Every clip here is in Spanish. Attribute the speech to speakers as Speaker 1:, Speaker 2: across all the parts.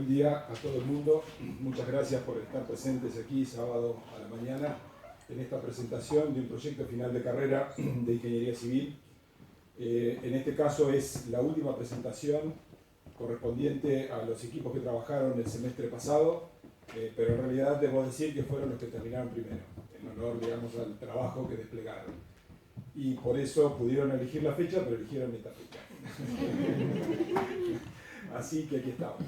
Speaker 1: Buen día a todo el mundo. Muchas gracias por estar presentes aquí sábado a la mañana en esta presentación de un proyecto final de carrera de Ingeniería Civil. En este caso es la última presentación correspondiente a los equipos que trabajaron el semestre pasado, pero en realidad debo decir que fueron los que terminaron primero, en honor, digamos, al trabajo que desplegaron. Y por eso pudieron elegir la fecha, pero eligieron esta fecha. Así que aquí estamos.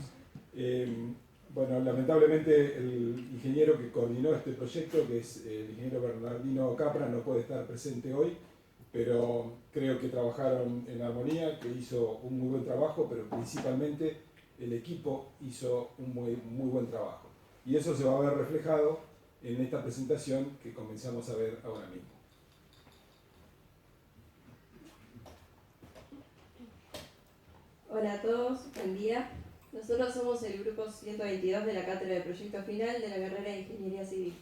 Speaker 1: Bueno, lamentablemente el ingeniero que coordinó este proyecto, que es el ingeniero Bernardino Capra, no puede estar presente hoy, pero creo que trabajaron en armonía, que hizo un muy buen trabajo, pero principalmente el equipo hizo un muy buen trabajo. Y eso se va a ver reflejado en esta presentación que comenzamos a ver ahora mismo.
Speaker 2: Hola a todos, buen día. Nosotros somos el grupo 122 de la Cátedra de Proyecto Final de la carrera de Ingeniería Civil,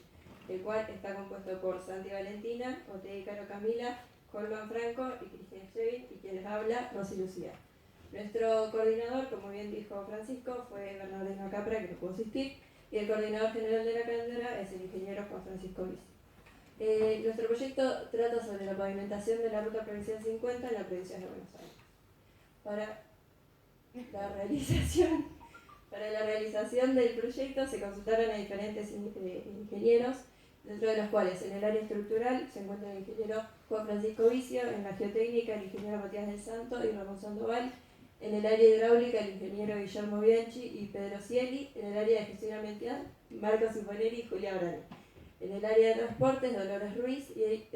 Speaker 2: el cual está compuesto por Santi Valentina, Otegi Caro Camila, Colman Franco y Cristina Shevin, y quien les habla, Rosy Lucía. Nuestro coordinador, como bien dijo Francisco, fue Bernardino Capra, que no pudo asistir, y el coordinador general de la cátedra es el ingeniero Juan Francisco Vici. Nuestro proyecto trata sobre la pavimentación de la ruta provincial 50 en la provincia de Buenos Aires. Para la realización del proyecto se consultaron a diferentes ingenieros, dentro de los cuales en el área estructural se encuentra el ingeniero Juan Francisco Vicio, en la geotécnica el ingeniero Matías del Santo y Ramón Sandoval, en el área hidráulica el ingeniero Guillermo Bianchi y Pedro Cieli, en el área de gestión ambiental Marcos Sinfonelli y Julia Brani. En el área de transportes, Dolores Ruiz, y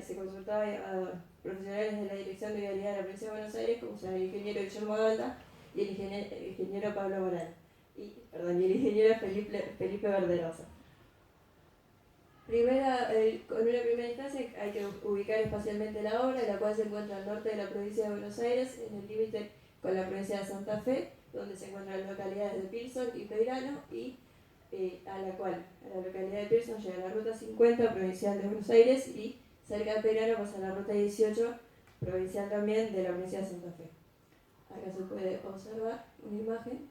Speaker 2: se consultaba a profesionales de la Dirección de Vialidad de la Provincia de Buenos Aires, como son el ingeniero Guillermo Galda y el ingeniero Pablo Morán, y el ingeniero Felipe Verderosa. Con una primera instancia hay que ubicar espacialmente la obra, la cual se encuentra al norte de la provincia de Buenos Aires, en el límite con la provincia de Santa Fe, donde se encuentran las localidades de Pilson y Peirano, y a la localidad de Pilson llega la ruta 50 provincial de Buenos Aires, y cerca de Peirano pasa la ruta 18 provincial también de la provincia de Santa Fe. Acá se puede observar una imagen.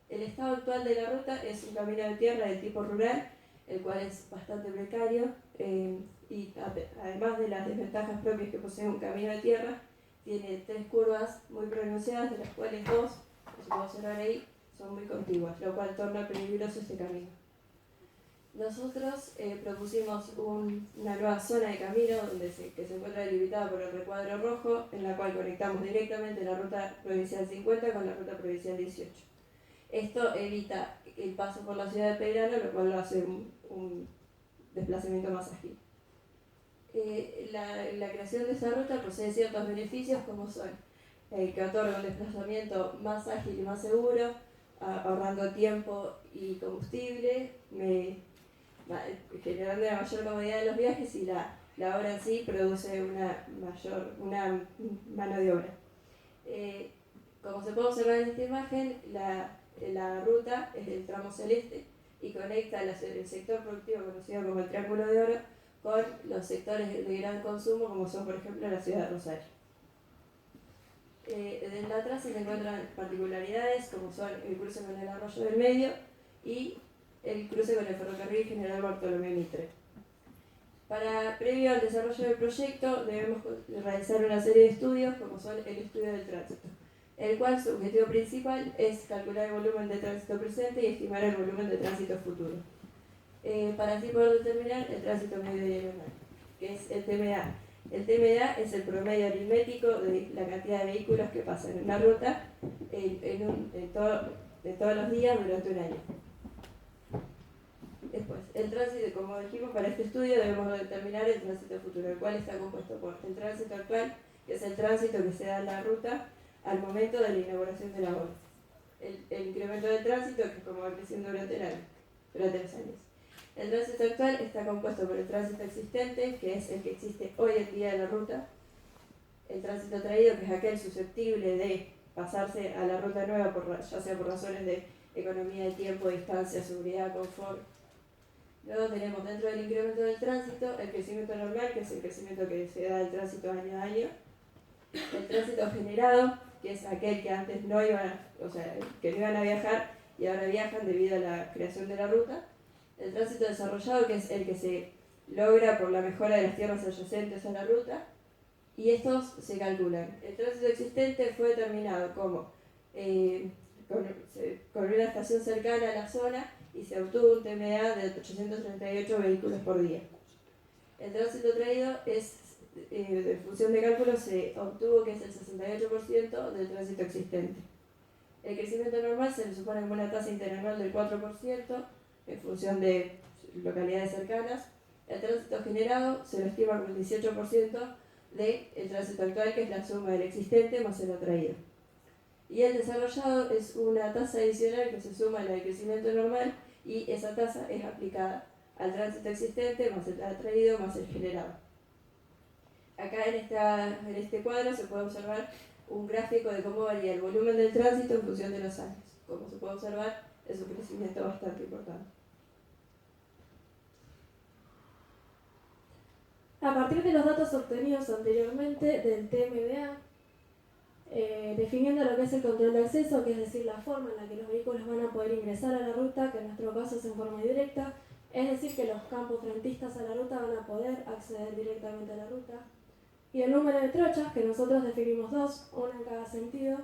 Speaker 2: El estado actual de la ruta es un camino de tierra del tipo rural, el cual es bastante precario, y además de las desventajas propias que posee un camino de tierra, tiene 3 curvas muy pronunciadas, de las cuales 2, como se puede observar ahí, son muy contiguas, lo cual torna peligroso este camino. Nosotros propusimos una nueva zona de camino que se encuentra delimitada por el recuadro rojo, en la cual conectamos directamente la ruta provincial 50 con la ruta provincial 18. Esto evita el paso por la ciudad de Peirano, lo cual lo hace un desplazamiento más ágil. La creación de esa ruta posee ciertos beneficios, como son que otorga un desplazamiento más ágil y más seguro, ahorrando tiempo y combustible, generando una mayor comodidad de los viajes, y la obra en sí produce una mano de obra. Como se puede observar en esta imagen, la ruta es del tramo celeste y conecta el sector productivo conocido como el Triángulo de Oro con los sectores de gran consumo, como son por ejemplo la ciudad de Rosario. Desde atrás se encuentran particularidades como son el cruce con el Arroyo del Medio y el cruce con el ferrocarril General Bartolomé Mitre. Previo al desarrollo del proyecto debemos realizar una serie de estudios, como son el estudio del tránsito, el cual su objetivo principal es calcular el volumen de tránsito presente y estimar el volumen de tránsito futuro, para así poder determinar el tránsito medio diagonal, que es el TMA. El TMA es el promedio aritmético de la cantidad de vehículos que pasan en una ruta todos los días durante un año. Después, el tránsito, como dijimos, para este estudio debemos determinar el tránsito futuro, el cual está compuesto por el tránsito actual, que es el tránsito que se da en la ruta al momento de la inauguración de la obra. El incremento del tránsito, que como va creciendo durante los años. El tránsito actual está compuesto por el tránsito existente, que es el que existe hoy en día en la ruta. El tránsito traído, que es aquel susceptible de pasarse a la ruta nueva, ya sea por razones de economía de tiempo, distancia, seguridad, confort. Luego tenemos dentro del incremento del tránsito el crecimiento normal, que es el crecimiento que se da del tránsito año a año. El tránsito generado, que es aquel que antes que no iban a viajar y ahora viajan debido a la creación de la ruta. El tránsito desarrollado, que es el que se logra por la mejora de las tierras adyacentes a la ruta, y estos se calculan. El tránsito existente fue determinado como con una estación cercana a la zona y se obtuvo un TMA de 838 vehículos por día. El tránsito traído es, en función de cálculo, se obtuvo que es el 68% del tránsito existente. El crecimiento normal se le supone como una tasa interanual del 4% en función de localidades cercanas. El tránsito generado se lo estima como el 18% del tránsito actual, que es la suma del existente más el atraído. Y el desarrollado es una tasa adicional que se suma a la del crecimiento normal, y esa tasa es aplicada al tránsito existente más el atraído más el generado. Acá en este cuadro se puede observar un gráfico de cómo varía el volumen del tránsito en función de los años. Como se puede observar, es un crecimiento bastante importante.
Speaker 3: A partir de los datos obtenidos anteriormente del TMDA, definiendo lo que es el control de acceso, que es decir, la forma en la que los vehículos van a poder ingresar a la ruta, que en nuestro caso es en forma directa, es decir, que los campos frentistas a la ruta van a poder acceder directamente a la ruta, y el número de trochas, que nosotros definimos 2, una en cada sentido,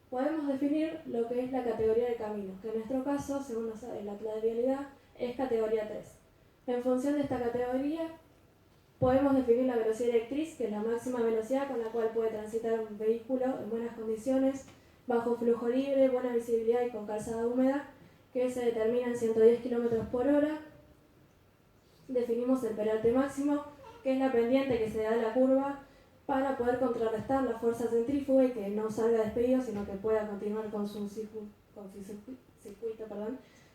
Speaker 3: podemos definir lo que es la categoría de caminos, que en nuestro caso, según la plan de vialidad, es categoría 3. En función de esta categoría, podemos definir la velocidad directriz, que es la máxima velocidad con la cual puede transitar un vehículo en buenas condiciones, bajo flujo libre, buena visibilidad y con calzada húmeda, que se determina en 110 km por hora. Definimos el peralte máximo, que es la pendiente que se da a la curva para poder contrarrestar la fuerza centrífuga y que no salga despedido, sino que pueda continuar con su circuito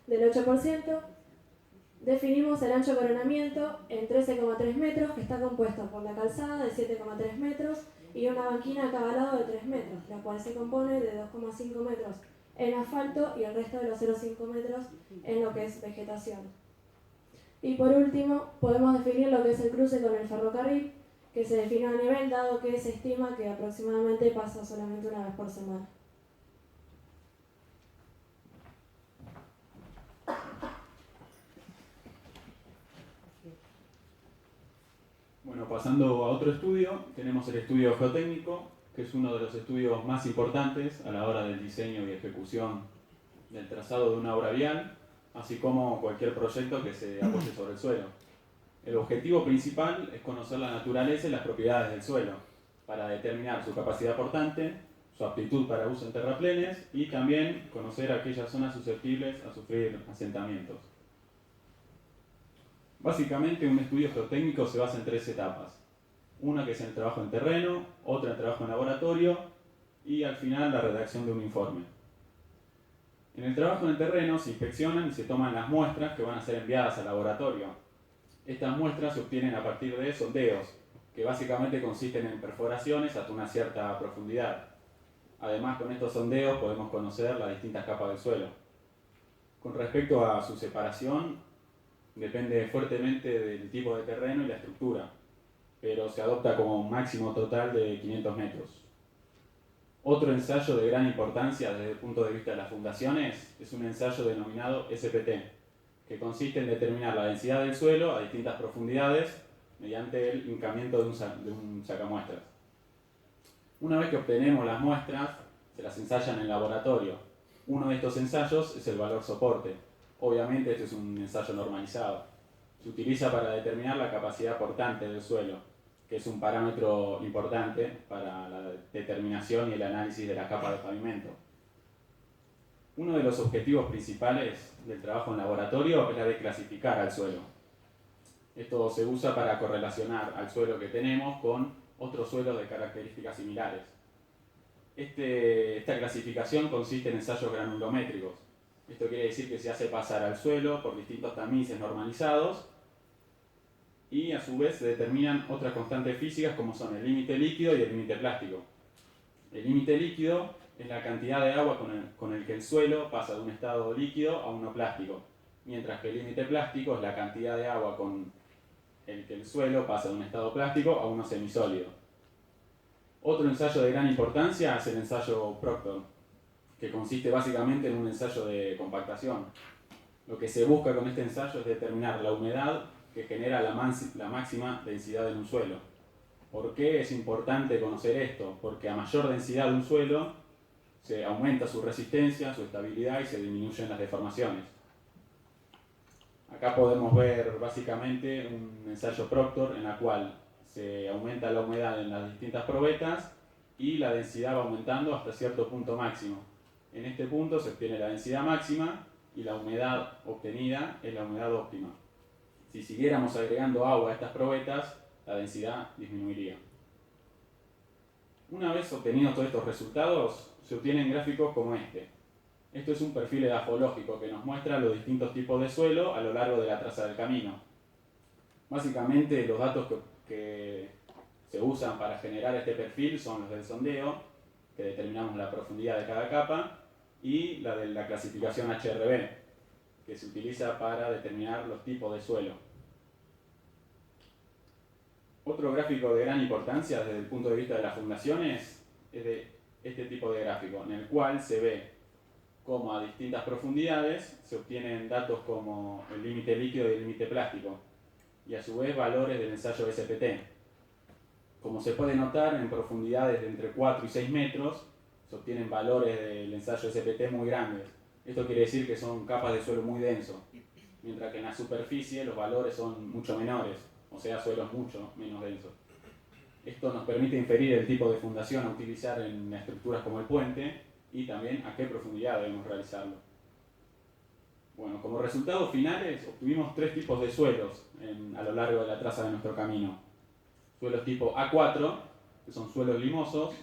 Speaker 3: del 8%. Definimos el ancho de coronamiento en 13,3 metros, que está compuesto por la calzada de 7,3 metros y una banquina a cada lado de 3 metros, la cual se compone de 2,5 metros en asfalto y el resto de los 0,5 metros en lo que es vegetación. Y por último, podemos definir lo que es el cruce con el ferrocarril, que se define a nivel, dado que se estima que aproximadamente pasa solamente una vez por semana.
Speaker 4: Bueno, pasando a otro estudio, tenemos el estudio geotécnico, que es uno de los estudios más importantes a la hora del diseño y ejecución del trazado de una obra vial, así como cualquier proyecto que se apoye sobre el suelo. El objetivo principal es conocer la naturaleza y las propiedades del suelo, para determinar su capacidad portante, su aptitud para uso en terraplenes y también conocer aquellas zonas susceptibles a sufrir asentamientos. Básicamente, un estudio geotécnico se basa en 3 etapas. Una que es el trabajo en terreno, otra el trabajo en laboratorio y al final la redacción de un informe. En el trabajo en el terreno se inspeccionan y se toman las muestras que van a ser enviadas al laboratorio. Estas muestras se obtienen a partir de sondeos, que básicamente consisten en perforaciones hasta una cierta profundidad. Además, con estos sondeos podemos conocer las distintas capas del suelo. Con respecto a su separación, depende fuertemente del tipo de terreno y la estructura, pero se adopta como un máximo total de 500 metros. Otro ensayo de gran importancia desde el punto de vista de las fundaciones es un ensayo denominado SPT, que consiste en determinar la densidad del suelo a distintas profundidades mediante el hincamiento de un sacamuestras. Una vez que obtenemos las muestras, se las ensayan en laboratorio. Uno de estos ensayos es el valor soporte. Obviamente este es un ensayo normalizado. Se utiliza para determinar la capacidad portante del suelo, que es un parámetro importante para la determinación y el análisis de la capa de pavimento. Uno de los objetivos principales del trabajo en laboratorio es la de clasificar al suelo. Esto se usa para correlacionar al suelo que tenemos con otros suelos de características similares. Esta clasificación consiste en ensayos granulométricos. Esto quiere decir que se hace pasar al suelo por distintos tamices normalizados y a su vez se determinan otras constantes físicas como son el límite líquido y el límite plástico. El límite líquido es la cantidad de agua con el que el suelo pasa de un estado líquido a uno plástico, mientras que el límite plástico es la cantidad de agua con el que el suelo pasa de un estado plástico a uno semisólido. Otro ensayo de gran importancia es el ensayo Proctor. que consiste básicamente en un ensayo de compactación. Lo que se busca con este ensayo es determinar la humedad que genera la máxima densidad en un suelo. ¿Por qué es importante conocer esto? Porque a mayor densidad de un suelo se aumenta su resistencia, su estabilidad y se disminuyen las deformaciones. Acá podemos ver básicamente un ensayo Proctor en la cual se aumenta la humedad en las distintas probetas y la densidad va aumentando hasta cierto punto máximo. En este punto se obtiene la densidad máxima y la humedad obtenida es la humedad óptima. Si siguiéramos agregando agua a estas probetas, la densidad disminuiría. Una vez obtenidos todos estos resultados, se obtienen gráficos como este. Esto es un perfil edafológico que nos muestra los distintos tipos de suelo a lo largo de la traza del camino. Básicamente los datos que se usan para generar este perfil son los del sondeo, que determinamos la profundidad de cada capa, y la de la clasificación HRB, que se utiliza para determinar los tipos de suelo. Otro gráfico de gran importancia desde el punto de vista de las fundaciones es de este tipo de gráfico, en el cual se ve cómo a distintas profundidades se obtienen datos como el límite líquido y el límite plástico, y a su vez valores del ensayo SPT. Como se puede notar, en profundidades de entre 4 y 6 metros se obtienen valores del ensayo SPT muy grandes. Esto quiere decir que son capas de suelo muy denso, mientras que en la superficie los valores son mucho menores, o sea, suelos mucho menos densos. Esto nos permite inferir el tipo de fundación a utilizar en estructuras como el puente y también a qué profundidad debemos realizarlo. Bueno, como resultados finales obtuvimos 3 tipos de suelos a lo largo de la traza de nuestro camino. Suelos tipo A4, que son suelos limosos,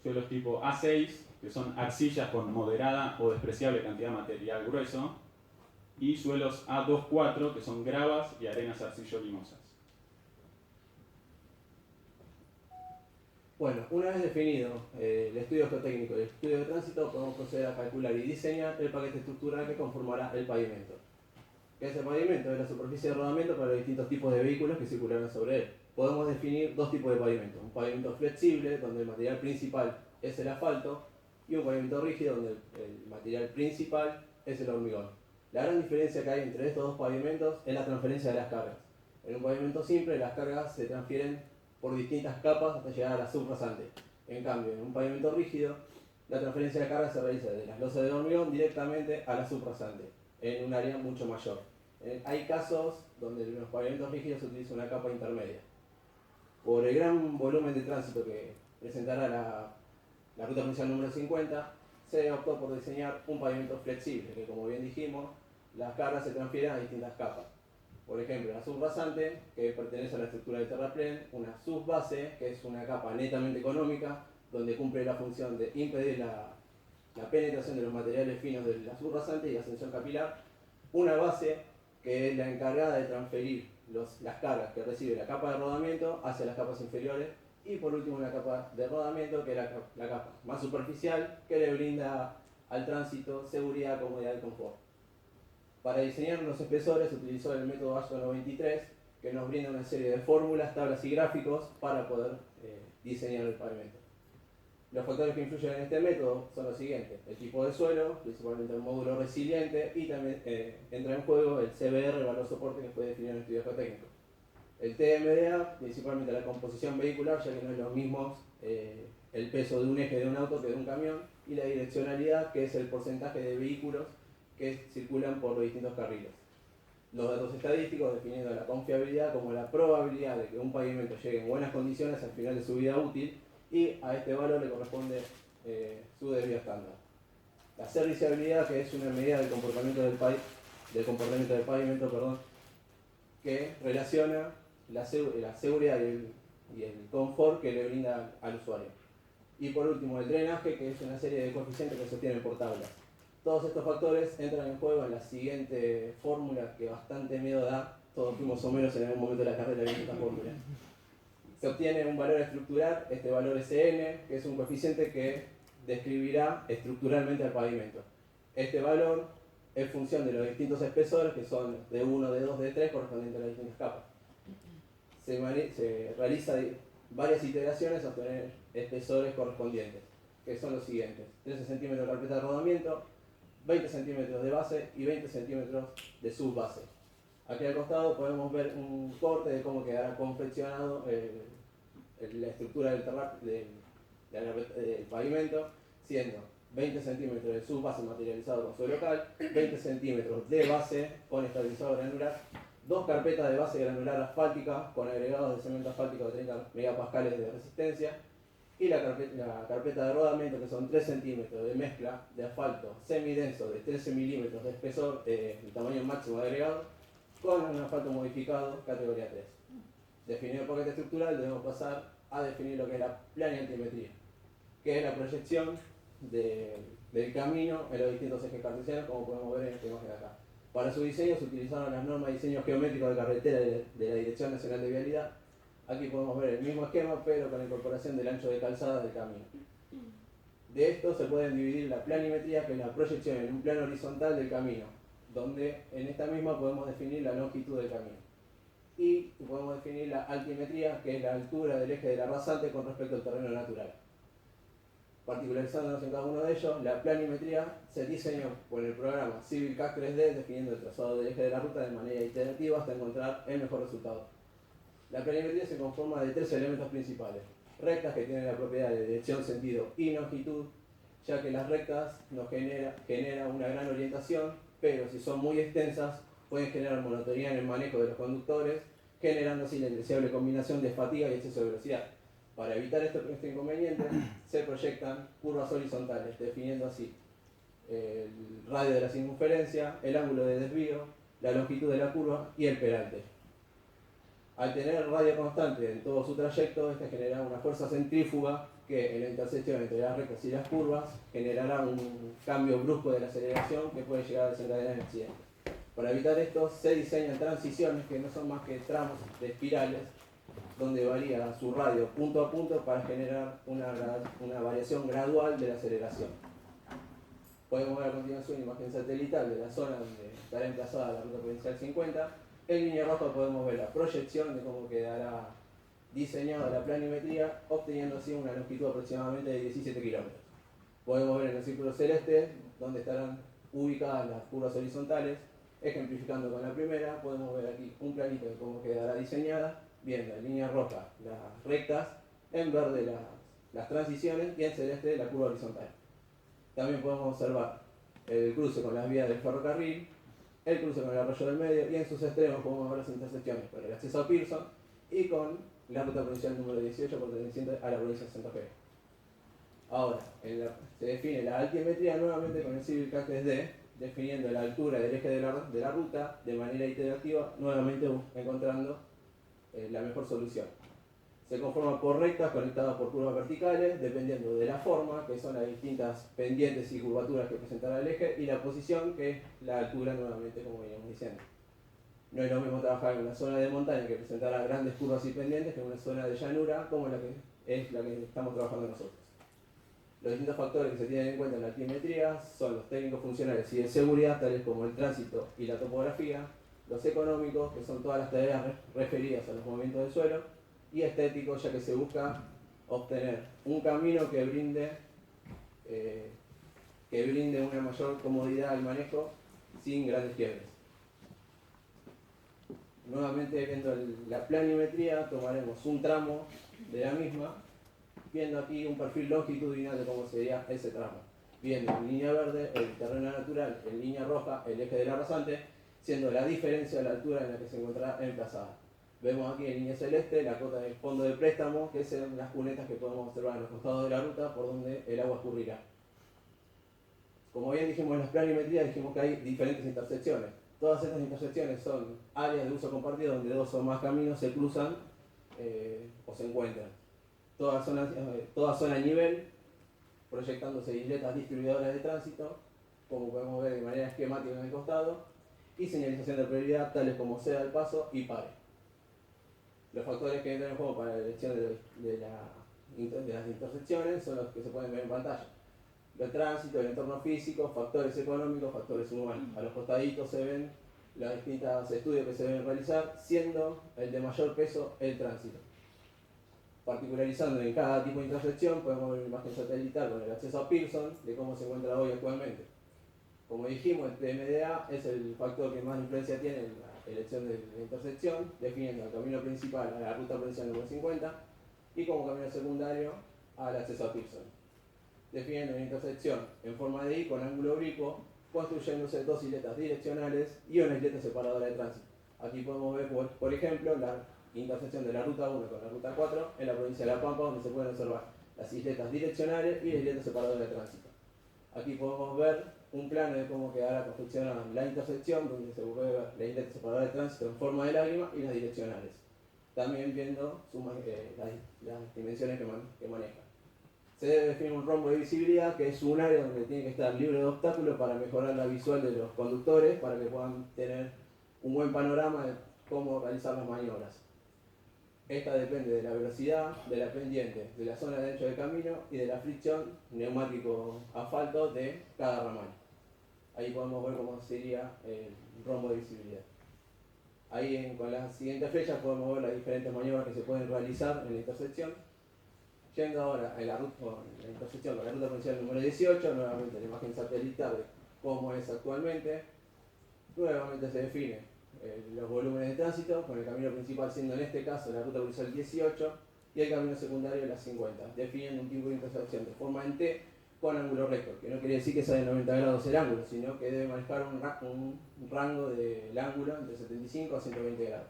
Speaker 4: suelos tipo A6, que son arcillas con moderada o despreciable cantidad de material grueso, y suelos A2-4, que son gravas y arenas arcillo-limosas.
Speaker 5: Bueno, una vez definido el estudio geotécnico y el estudio de tránsito, podemos proceder a calcular y diseñar el paquete estructural que conformará el pavimento. ¿Qué es el pavimento? Es la superficie de rodamiento para los distintos tipos de vehículos que circularán sobre él. Podemos definir 2 tipos de pavimento. Un pavimento flexible, donde el material principal es el asfalto, y un pavimento rígido, donde el material principal es el hormigón. La gran diferencia que hay entre estos 2 pavimentos es la transferencia de las cargas. En un pavimento simple, las cargas se transfieren por distintas capas hasta llegar a la subrasante. En cambio, en un pavimento rígido, la transferencia de carga se realiza desde las losas de hormigón directamente a la subrasante, en un área mucho mayor. Hay casos donde en los pavimentos rígidos se utiliza una capa intermedia. Por el gran volumen de tránsito que presentará la ruta provincial número 50, se optó por diseñar un pavimento flexible, que como bien dijimos, las cargas se transfieren a distintas capas. Por ejemplo, la subrasante, que pertenece a la estructura de terraplén, una subbase, que es una capa netamente económica, donde cumple la función de impedir la penetración de los materiales finos de la subrasante y la ascensión capilar, una base, que es la encargada de transferir las cargas que recibe la capa de rodamiento hacia las capas inferiores, y por último una capa de rodamiento, que es la capa más superficial, que le brinda al tránsito seguridad, comodidad y confort. Para diseñar los espesores se utilizó el método Ashton 93, que nos brinda una serie de fórmulas, tablas y gráficos para poder diseñar el pavimento. Los factores que influyen en este método son los siguientes: el tipo de suelo, principalmente el módulo resiliente, y también entra en juego el CBR, el valor soporte, que fue definido en el estudio geotécnico. El TMDA, principalmente la composición vehicular, ya que no es lo mismo el peso de un eje de un auto que de un camión, y la direccionalidad, que es el porcentaje de vehículos que circulan por los distintos carriles. Los datos estadísticos definiendo la confiabilidad como la probabilidad de que un pavimento llegue en buenas condiciones al final de su vida útil, y a este valor le corresponde su debido estándar. La serviciabilidad, que es una medida del comportamiento del pavimento, que relaciona la seguridad y el confort que le brinda al usuario. Y por último, el drenaje, que es una serie de coeficientes que se obtienen por tablas. Todos estos factores entran en juego en la siguiente fórmula, que bastante miedo da. Todos fuimos o menos en algún momento de la carrera viendo esta fórmula. Se obtiene un valor estructural, este valor SN, que es un coeficiente que describirá estructuralmente al pavimento. Este valor es función de los distintos espesores, que son de 1, de 2, de 3, correspondientes a las distintas capas. Se realiza varias iteraciones hasta obtener espesores correspondientes. que son los siguientes: 13 centímetros de carpeta de rodamiento, 20 centímetros de base y 20 centímetros de subbase. Aquí al costado podemos ver un corte de cómo quedará confeccionado la estructura del pavimento, siendo 20 centímetros de subbase materializado con suelo local, 20 centímetros de base con estabilizador granular, 2 carpetas de base granular asfáltica con agregados de cemento asfáltico de 30 megapascales de resistencia, y la carpeta de rodamiento, que son 3 centímetros de mezcla de asfalto semidenso de 13 milímetros de espesor, el tamaño máximo de agregado, con un asfalto modificado categoría 3. Definido el paquete estructural, debemos pasar a definir lo que es la planiantimetría, que es la proyección del camino en los distintos ejes cartesianos, como podemos ver en esta imagen acá. Para su diseño se utilizaron las normas de diseño geométrico de carretera de la Dirección Nacional de Vialidad. Aquí podemos ver el mismo esquema, pero con la incorporación del ancho de calzada del camino. De esto se pueden dividir la planimetría, que es la proyección en un plano horizontal del camino, donde en esta misma podemos definir la longitud del camino. Y podemos definir la altimetría, que es la altura del eje de la rasante con respecto al terreno natural. Particularizándonos en cada uno de ellos, la planimetría se diseñó por el programa CivilCAD 3D, definiendo el trazado del eje de la ruta de manera iterativa hasta encontrar el mejor resultado. La planimetría se conforma de 3 elementos principales: rectas, que tienen la propiedad de dirección, sentido y longitud, ya que las rectas nos generan una gran orientación, pero si son muy extensas pueden generar monotonía en el manejo de los conductores, generando así la indeseable combinación de fatiga y exceso de velocidad. Para evitar este inconveniente, se proyectan curvas horizontales, definiendo así el radio de la circunferencia, el ángulo de desvío, la longitud de la curva y el peralte. Al tener radio constante en todo su trayecto, este genera una fuerza centrífuga que en la intersección entre las rectas y las curvas generará un cambio brusco de la aceleración que puede llegar a desencadenar el accidente. Para evitar esto, se diseñan transiciones que no son más que tramos de espirales, donde varía su radio punto a punto para generar una variación gradual de la aceleración. Podemos ver a continuación una imagen satelital de la zona donde estará emplazada la ruta provincial 50. En línea roja podemos ver la proyección de cómo quedará diseñada la planimetría, obteniendo así una longitud aproximadamente de 17 kilómetros. Podemos ver en el círculo celeste donde estarán ubicadas las curvas horizontales. Ejemplificando con la primera, podemos ver aquí un planito de cómo quedará diseñada, viendo en línea roja las rectas, en verde las transiciones y en celeste la curva horizontal. También podemos observar el cruce con las vías del ferrocarril, el cruce con el arroyo del medio, y en sus extremos podemos ver las intersecciones con el acceso a Pearson y con la ruta provincial número 18 perteneciente a la provincia de Santa Fe. Ahora, se define la altimetría nuevamente con el CivilCAD 3D, definiendo la altura del eje de la ruta de manera iterativa, nuevamente encontrando la mejor solución. Se conforma por rectas conectadas por curvas verticales, dependiendo de la forma, que son las distintas pendientes y curvaturas que presentará el eje, y la posición, que es la altura nuevamente, como veníamos diciendo. No es lo mismo trabajar en una zona de montaña que presentará grandes curvas y pendientes que en una zona de llanura, como la que es la que estamos trabajando nosotros. Los distintos factores que se tienen en cuenta en la altimetría son los técnicos funcionales y de seguridad, tales como el tránsito y la topografía; los económicos, que son todas las tareas referidas a los movimientos del suelo; y estéticos, ya que se busca obtener un camino que brinde una mayor comodidad al manejo sin grandes quiebres. Nuevamente, viendo la planimetría, tomaremos un tramo de la misma, viendo aquí un perfil longitudinal de cómo sería ese tramo, viendo en línea verde el terreno natural, en línea roja el eje de la rasante, siendo la diferencia de la altura en la que se encontrará emplazada. Vemos aquí en línea celeste la cota del fondo de préstamo, que son las cunetas que podemos observar en los costados de la ruta por donde el agua escurrirá. Como bien dijimos en las planimetrías, dijimos que hay diferentes intersecciones. Todas estas intersecciones son áreas de uso compartido donde 2 o más caminos se cruzan o se encuentran. Toda zona a nivel, proyectándose isletas distribuidoras de tránsito, como podemos ver de manera esquemática en el costado, y señalización de prioridad, tales como ceda el paso y pare. Los factores que entran en juego para la elección de las intersecciones son los que se pueden ver en pantalla: el tránsito, el entorno físico, factores económicos, factores humanos. A los costaditos se ven los distintos estudios que se deben realizar, siendo el de mayor peso el tránsito. particularizando en cada tipo de intersección, podemos ver una imagen satelital con el acceso a Pearson de cómo se encuentra hoy actualmente. Como dijimos, el TMDA es el factor que más influencia tiene en la elección de la intersección, definiendo el camino principal a la ruta provincial número 50 y como camino secundario al acceso a Pearson. Definiendo una intersección en forma de I con ángulo oblicuo, construyéndose dos isletas direccionales y una isleta separadora de tránsito. Aquí podemos ver, por ejemplo, la intersección de la ruta 1 con la ruta 4 en la provincia de La Pampa, donde se pueden observar las isletas direccionales y la isleta separadora de tránsito. Aquí podemos ver un plano de cómo quedará confeccionada la intersección, donde se puede ver la isleta separadora de tránsito en forma de lágrima y las direccionales. También viendo las dimensiones que maneja. Se debe definir un rombo de visibilidad, que es un área donde tiene que estar libre de obstáculos para mejorar la visual de los conductores, para que puedan tener un buen panorama de cómo realizar las maniobras. Esta depende de la velocidad, de la pendiente, de la zona de ancho de camino y de la fricción neumático-asfalto de cada ramal. Ahí podemos ver cómo sería el rombo de visibilidad. Ahí con las siguientes flechas podemos ver las diferentes maniobras que se pueden realizar en la intersección. Yendo ahora en la intersección con la ruta provincial número 18, nuevamente la imagen satelital de cómo es actualmente. Nuevamente se define los volúmenes de tránsito, con el camino principal siendo en este caso la ruta provincial 18 y el camino secundario la 50, definiendo un tipo de intersección de forma en T con ángulo recto, que no quiere decir que sea de 90 grados el ángulo, sino que debe manejar un rango del ángulo entre 75 a 120 grados.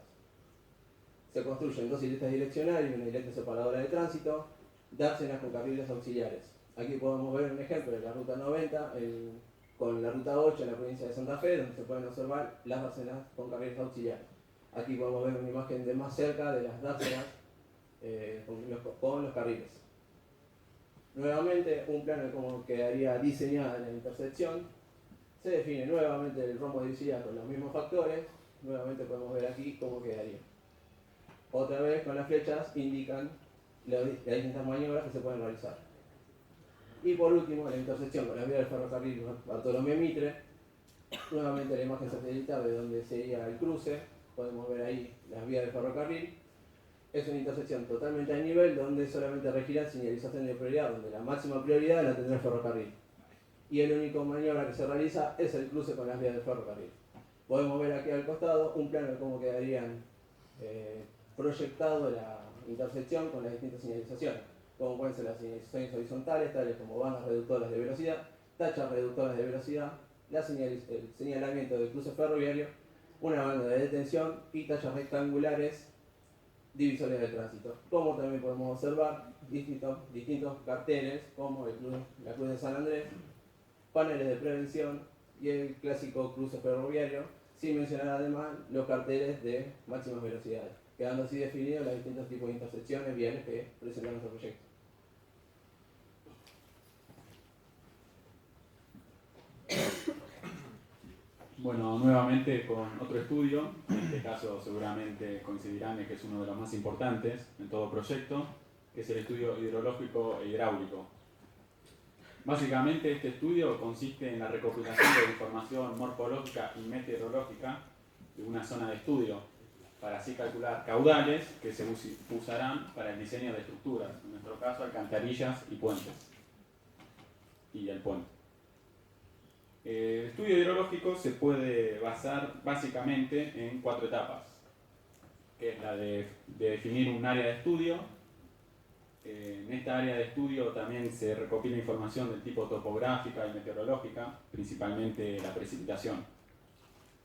Speaker 5: Se construyen dos isletas direccionales y una isleta separadora de tránsito, dársenas con carriles auxiliares. Aquí podemos ver un ejemplo de la ruta 90 con la ruta 8 en la provincia de Santa Fe, donde se pueden observar las dársenas con carriles auxiliares. Aquí podemos ver una imagen de más cerca de las dársenas con los carriles. Nuevamente, un plano de cómo quedaría diseñada la intersección. Se define nuevamente el rombo de visibilidad con los mismos factores. Nuevamente podemos ver aquí cómo quedaría. Otra vez con las flechas indican las distintas maniobras que se pueden realizar. Y por último, la intersección con la vía del ferrocarril Bartolomé Mitre. Nuevamente la imagen satelital de donde sería el cruce. Podemos ver ahí las vías del ferrocarril. Es una intersección totalmente a nivel donde solamente regirán señalización de prioridad, donde la máxima prioridad la tendrá el ferrocarril. Y el único maniobra que se realiza es el cruce con las vías del ferrocarril. Podemos ver aquí al costado un plano de cómo quedarían proyectado la intersección con las distintas señalizaciones, como pueden ser las señalizaciones horizontales, tales como bandas reductoras de velocidad, tachas reductoras de velocidad, el señalamiento del cruce ferroviario, una banda de detención y tachas rectangulares divisores de tránsito. Como también podemos observar distintos carteles como la Cruz de San Andrés, paneles de prevención y el clásico cruce ferroviario, sin mencionar además los carteles de máximas velocidades, quedando así definidos los distintos tipos de intersecciones viales que presenta nuestro proyecto.
Speaker 4: Bueno, nuevamente con otro estudio, en este caso seguramente coincidirán en que es uno de los más importantes en todo proyecto, que es el estudio hidrológico e hidráulico. Básicamente este estudio consiste en la recopilación de información morfológica y meteorológica de una zona de estudio, para así calcular caudales que se usarán para el diseño de estructuras, en nuestro caso alcantarillas y puentes, y el puente. El estudio hidrológico se puede basar básicamente en 4 etapas, que es la de definir un área de estudio. En esta área de estudio también se recopila información del tipo topográfica y meteorológica, principalmente la precipitación.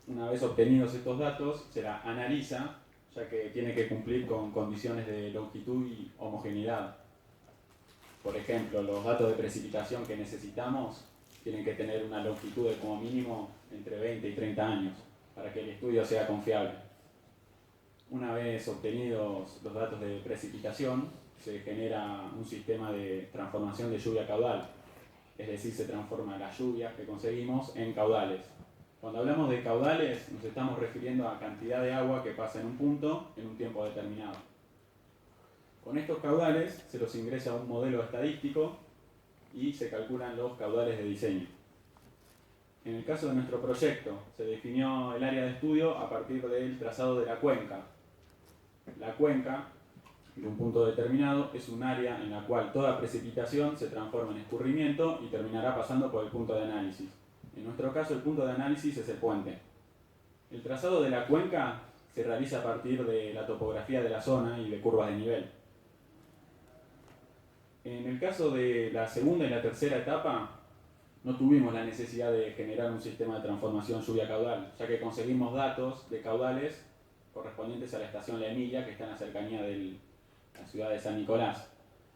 Speaker 4: Una vez obtenidos estos datos, se la analiza, ya que tiene que cumplir con condiciones de longitud y homogeneidad. Por ejemplo, los datos de precipitación que necesitamos tienen que tener una longitud de como mínimo entre 20 y 30 años para que el estudio sea confiable. Una vez obtenidos los datos de precipitación, se genera un sistema de transformación de lluvia caudal, es decir, se transforma las lluvias que conseguimos en caudales. Cuando hablamos de caudales, nos estamos refiriendo a cantidad de agua que pasa en un punto en un tiempo determinado. Con estos caudales se los ingresa a un modelo estadístico y se calculan los caudales de diseño. En el caso de nuestro proyecto, se definió el área de estudio a partir del trazado de la cuenca. La cuenca de un punto determinado es un área en la cual toda precipitación se transforma en escurrimiento y terminará pasando por el punto de análisis. En nuestro caso, el punto de análisis es el puente. El trazado de la cuenca se realiza a partir de la topografía de la zona y de curvas de nivel. En el caso de la segunda y la tercera etapa, no tuvimos la necesidad de generar un sistema de transformación lluvia-caudal, ya que conseguimos datos de caudales correspondientes a la estación La Emilia, que está en la cercanía de la ciudad de San Nicolás.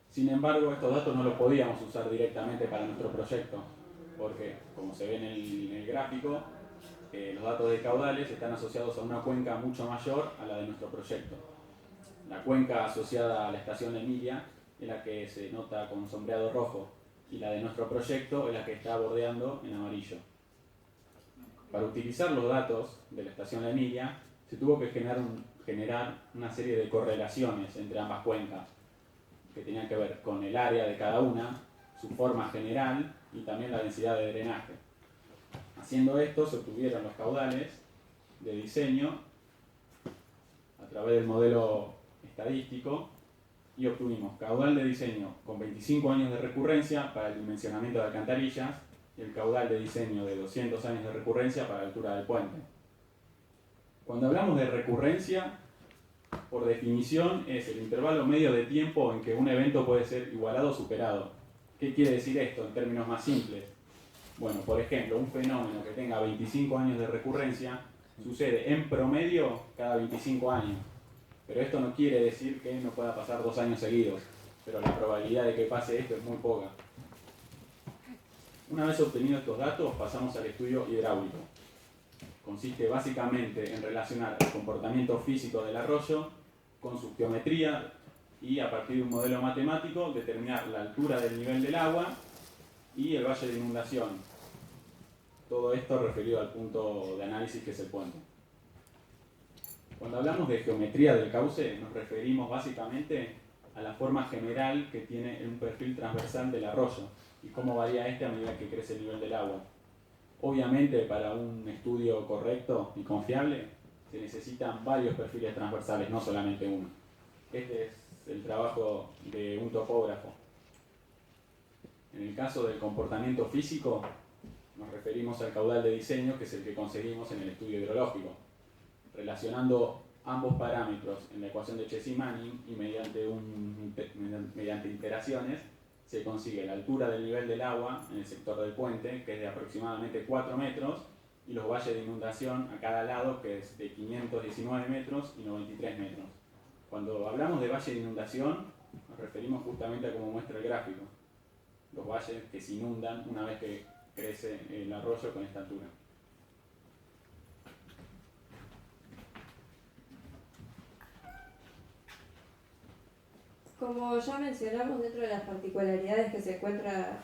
Speaker 4: Sin embargo, estos datos no los podíamos usar directamente para nuestro proyecto, porque, como se ve en el gráfico, los datos de caudales están asociados a una cuenca mucho mayor a la de nuestro proyecto. La cuenca asociada a la estación La Emilia es la que se nota con sombreado rojo, y la de nuestro proyecto es la que está bordeando en amarillo. Para utilizar los datos de la estación La Emilia, se tuvo que generar una serie de correlaciones entre ambas cuencas, que tenían que ver con el área de cada una, su forma general y también la densidad de drenaje. Haciendo esto, se obtuvieron los caudales de diseño a través del modelo estadístico y obtuvimos caudal de diseño con 25 años de recurrencia para el dimensionamiento de alcantarillas y el caudal de diseño de 200 años de recurrencia para la altura del puente. Cuando hablamos de recurrencia, por definición es el intervalo medio de tiempo en que un evento puede ser igualado o superado. ¿Qué quiere decir esto en términos más simples? Bueno, por ejemplo, un fenómeno que tenga 25 años de recurrencia sucede en promedio cada 25 años. Pero esto no quiere decir que no pueda pasar 2 años seguidos, pero la probabilidad de que pase esto es muy poca. Una vez obtenidos estos datos, pasamos al estudio hidráulico. Consiste básicamente en relacionar el comportamiento físico del arroyo con su geometría y, a partir de un modelo matemático, determinar la altura del nivel del agua y el valle de inundación. Todo esto referido al punto de análisis que es el puente. Cuando hablamos de geometría del cauce, nos referimos básicamente a la forma general que tiene un perfil transversal del arroyo y cómo varía este a medida que crece el nivel del agua. Obviamente, para un estudio correcto y confiable, se necesitan varios perfiles transversales, no solamente uno. Este es el trabajo de un topógrafo. En el caso del comportamiento físico, nos referimos al caudal de diseño, que es el que conseguimos en el estudio hidrológico. Relacionando ambos parámetros en la ecuación de Chesi-Manning y mediante iteraciones, se consigue la altura del nivel del agua en el sector del puente, que es de aproximadamente 4 metros, y los valles de inundación a cada lado, que es de 519 metros y 93 metros. Cuando hablamos de valle de inundación, nos referimos justamente a como muestra el gráfico, los valles que se inundan una vez que crece el arroyo con esta altura.
Speaker 2: Como ya mencionamos, dentro de las particularidades que se encuentra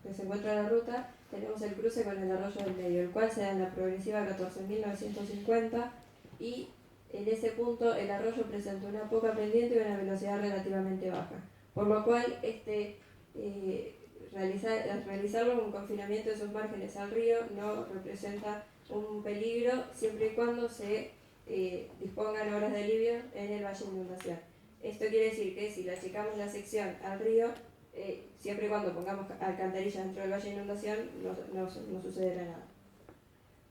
Speaker 2: en la ruta, tenemos el cruce con el arroyo del medio, el cual se da en la progresiva 14.950 y en ese punto el arroyo presenta una poca pendiente y una velocidad relativamente baja, por lo cual realizarlo un confinamiento de sus márgenes al río no representa un peligro siempre y cuando se dispongan obras de alivio en el valle de inundación. Esto quiere decir que si le achicamos la sección al río, siempre y cuando pongamos alcantarillas dentro del valle de inundación, no sucederá nada.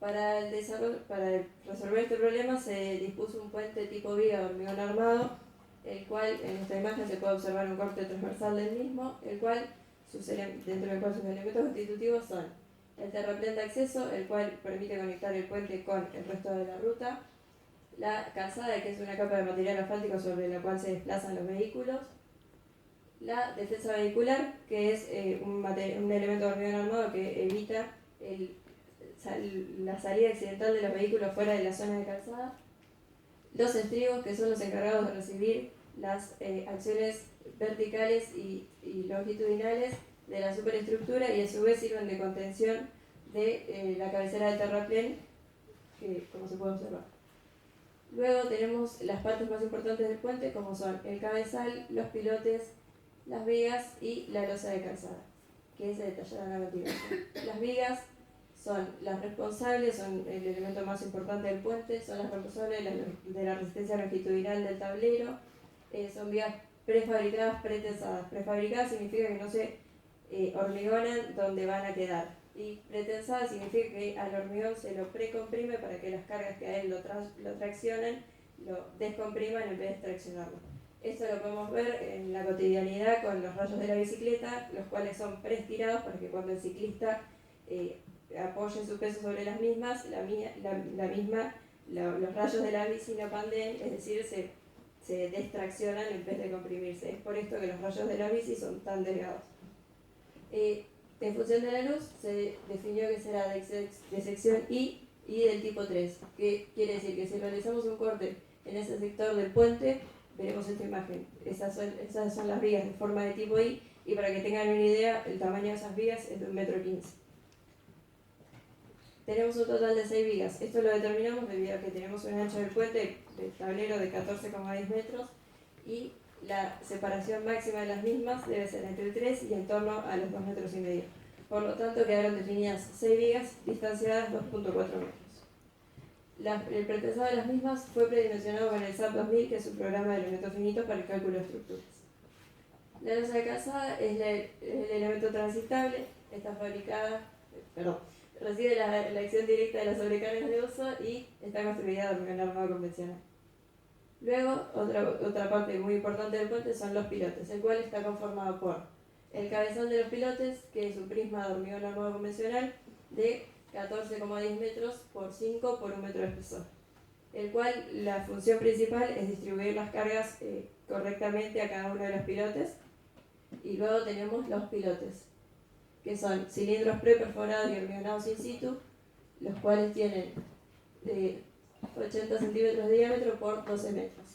Speaker 2: Para resolver este problema se dispuso un puente tipo viga de hormigón armado, el cual en esta imagen se puede observar un corte transversal del mismo, dentro del cual sus elementos constitutivos son el terraplén de acceso, el cual permite conectar el puente con el resto de la ruta, la calzada, que es una capa de material asfáltico sobre la cual se desplazan los vehículos, la defensa vehicular, que es un elemento de hormigón armado que evita la salida accidental de los vehículos fuera de la zona de calzada, los estribos, que son los encargados de recibir las acciones verticales y longitudinales de la superestructura y a su vez sirven de contención de la cabecera del terraplén, como se puede observar. Luego tenemos las partes más importantes del puente, como son el cabezal, los pilotes, las vigas y la losa de calzada, que se detallará en la continuación. Las vigas son las responsables, son el elemento más importante del puente, son las responsables de la resistencia longitudinal del tablero, son vigas prefabricadas, pretensadas. Prefabricadas significa que no se hormigonan donde van a quedar. Y pretensadas significa que al hormigón se lo precomprime para que las cargas que a él lo traccionan lo descompriman en vez de traccionarlo. Esto lo podemos ver en la cotidianidad con los rayos de la bicicleta, los cuales son preestirados para que cuando el ciclista apoye su peso sobre las mismas, los rayos de la bici no pandeen, es decir, se destraccionan en vez de comprimirse. Es por esto que los rayos de la bici son tan delgados. En función de la luz, se definió que será de sección I y del tipo 3, que quiere decir que si realizamos un corte en ese sector del puente, veremos esta imagen. Esas son las vigas de forma de tipo I, y para que tengan una idea, el tamaño de esas vigas es de 1,15 metros. Tenemos un total de 6 vigas. Esto lo determinamos debido a que tenemos un ancho del puente del tablero de 14,10 metros y la separación máxima de las mismas debe ser entre el 3 y en torno a los 2,5 metros. Por lo tanto, quedaron definidas 6 vigas distanciadas 2,4 metros. El pretensado de las mismas fue predimensionado con el SAP 2000, que es un programa de elementos finitos para el cálculo de estructuras. La losa de calzada es el elemento transitable, está recibe la acción directa de las sobrecargas de uso y está construida de hormigón armado convencional. Luego, otra parte muy importante del puente son los pilotes, el cual está conformado por el cabezal de los pilotes, que es un prisma de hormigón armado convencional de 14,10 metros por 5 por 1 metro de espesor, el cual la función principal es distribuir las cargas correctamente a cada uno de los pilotes. Y luego tenemos los pilotes, que son cilindros preperforados y hormigonados in situ, los cuales tienen 80 centímetros de diámetro por 12 metros.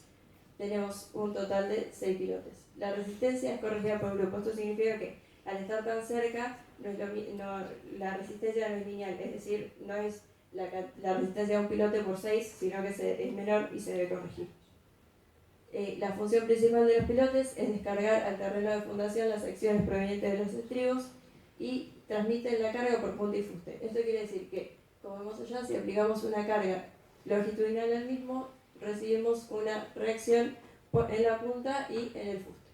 Speaker 2: Tenemos un total de 6 pilotes. La resistencia es corregida por grupo. Esto significa que al estar tan cerca, la resistencia no es lineal, es decir, no es la resistencia de un pilote por 6, sino que es menor y se debe corregir. La función principal de los pilotes es descargar al terreno de fundación las secciones provenientes de los estribos y transmiten la carga por punta y fuste. Esto quiere decir que, como vemos allá, si aplicamos una carga longitudinal al mismo, recibimos una reacción en la punta y en el fuste.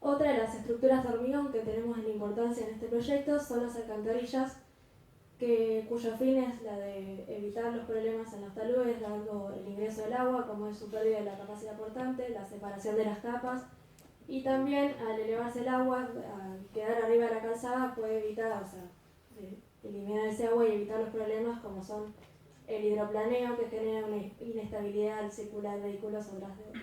Speaker 3: Otra de las estructuras de hormigón que tenemos en importancia en este proyecto son las alcantarillas, cuyo fin es la de evitar los problemas en los taludes, dando el ingreso del agua, como es su pérdida de la capacidad portante, la separación de las capas, y también al elevarse el agua, al quedar arriba de la calzada, puede evitar, eliminar ese agua y evitar los problemas como son el hidroplaneo, que genera una inestabilidad al circular vehículos sobre las otros.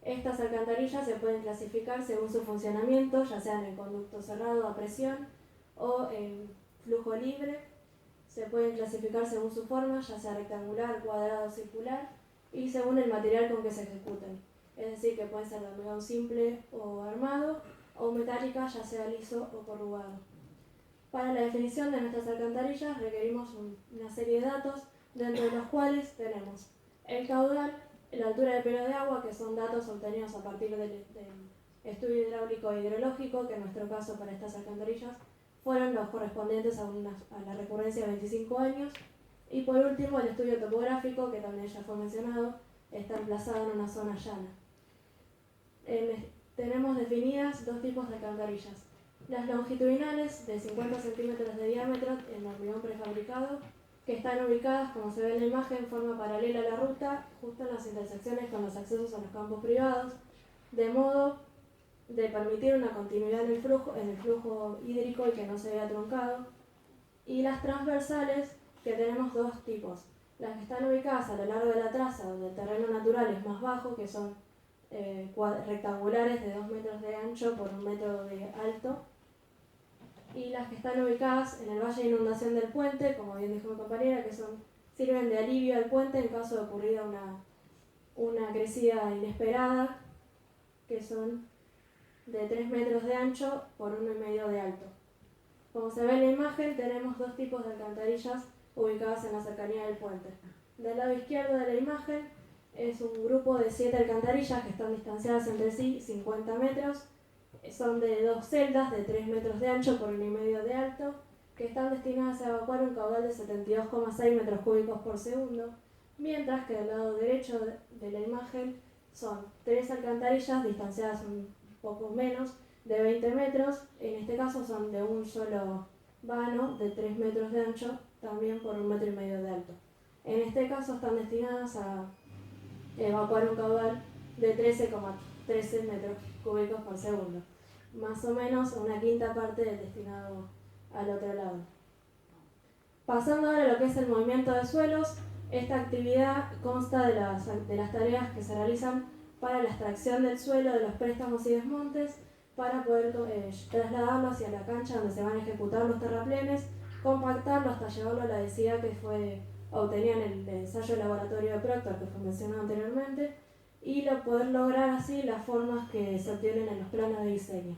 Speaker 3: Estas alcantarillas se pueden clasificar según su funcionamiento, ya sea en el conducto cerrado a presión o en flujo libre. Se pueden clasificar según su forma, ya sea rectangular, cuadrado o circular, y según el material con que se ejecuten. Es decir, que pueden ser de hormigón simple o armado, o metálica, ya sea liso o corrugado. Para la definición de nuestras alcantarillas requerimos una serie de datos, dentro de los cuales tenemos el caudal, la altura de pelo de agua, que son datos obtenidos a partir del estudio hidráulico e hidrológico, que en nuestro caso para estas alcantarillas fueron los correspondientes a la recurrencia de 25 años. Y por último, el estudio topográfico, que también ya fue mencionado, está emplazado en una zona llana. Tenemos definidas dos tipos de alcantarillas. Las longitudinales, de 50 centímetros de diámetro, en hormigón prefabricado, que están ubicadas, como se ve en la imagen, en forma paralela a la ruta, justo en las intersecciones con los accesos a los campos privados, de modo de permitir una continuidad en el flujo hídrico y que no se vea truncado. Y las transversales, que tenemos dos tipos. Las que están ubicadas a lo largo de la traza, donde el terreno natural es más bajo, que son rectangulares de 2 metros de ancho por 1 metro de alto. Y las que están ubicadas en el valle de inundación del puente, como bien dijo mi compañera, que sirven de alivio al puente en caso de ocurrir una crecida inesperada, que son de 3 metros de ancho por 1,5 de alto. Como se ve en la imagen, tenemos dos tipos de alcantarillas ubicadas en la cercanía del puente. Del lado izquierdo de la imagen es un grupo de 7 alcantarillas que están distanciadas entre sí 50 metros. Son de dos celdas de 3 metros de ancho por 1,5 de alto, que están destinadas a evacuar un caudal de 72,6 metros cúbicos por segundo, mientras que del lado derecho de la imagen son 3 alcantarillas distanciadas un poco menos de 20 metros, en este caso son de un solo vano de 3 metros de ancho, también por 1,5 metros de alto. En este caso están destinadas a evacuar un caudal de 13,13 metros cúbicos por segundo, más o menos una quinta parte del destinado al otro lado. Pasando ahora a lo que es el movimiento de suelos, esta actividad consta de las tareas que se realizan para la extracción del suelo de los préstamos y desmontes, para poder trasladarlo hacia la cancha donde se van a ejecutar los terraplenes, compactarlo hasta llevarlo a la densidad que fue obtenida en el ensayo de laboratorio de Proctor que fue mencionado anteriormente, y poder lograr así las formas que se obtienen en los planos de diseño.